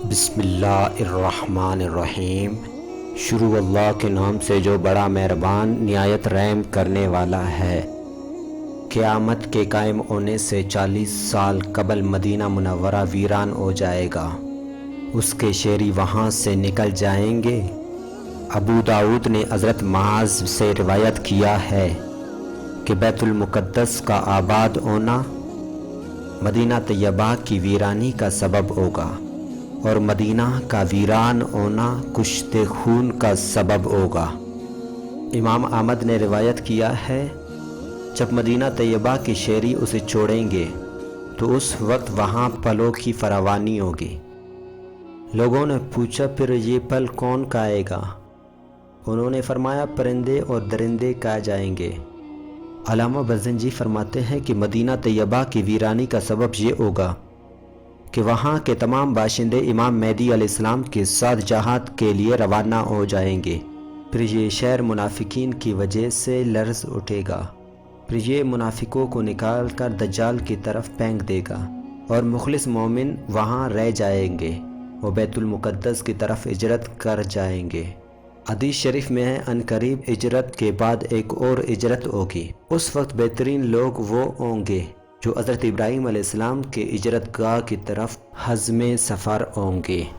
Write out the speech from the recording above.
بسم اللہ الرحمن الرحیم۔ شروع اللہ کے نام سے جو بڑا مہربان نہایت رحم کرنے والا ہے۔ قیامت کے قائم ہونے سے 40 سال قبل مدینہ منورہ ویران ہو جائے گا، اس کے شہری وہاں سے نکل جائیں گے۔ ابو داؤد نے حضرت معاذ سے روایت کیا ہے کہ بیت المقدس کا آباد ہونا مدینہ طیبہ کی ویرانی کا سبب ہوگا، اور مدینہ کا ویران ہونا کشتے خون کا سبب ہوگا۔ امام احمد نے روایت کیا ہے، جب مدینہ طیبہ کے شہری اسے چھوڑیں گے تو اس وقت وہاں پلوں کی فراوانی ہوگی۔ لوگوں نے پوچھا، پھر یہ پل کون کھائے گا؟ انہوں نے فرمایا، پرندے اور درندے کھائے جائیں گے۔ علامہ بزنجی فرماتے ہیں کہ مدینہ طیبہ کی ویرانی کا سبب یہ ہوگا کہ وہاں کے تمام باشندے امام مہدی علیہ السلام کے ساتھ جہاد کے لیے روانہ ہو جائیں گے۔ پھر یہ شہر منافقین کی وجہ سے لرز اٹھے گا، پھر یہ منافقوں کو نکال کر دجال کی طرف پھینک دے گا، اور مخلص مومن وہاں رہ جائیں گے، وہ بیت المقدس کی طرف ہجرت کر جائیں گے۔ حدیث شریف میں ہے، عنقریب ہجرت کے بعد ایک اور ہجرت ہوگی۔ اس وقت بہترین لوگ وہ ہوں گے جو حضرت ابراہیم علیہ السلام کے ہجرت گاہ کی طرف عزم سفر ہوں گے۔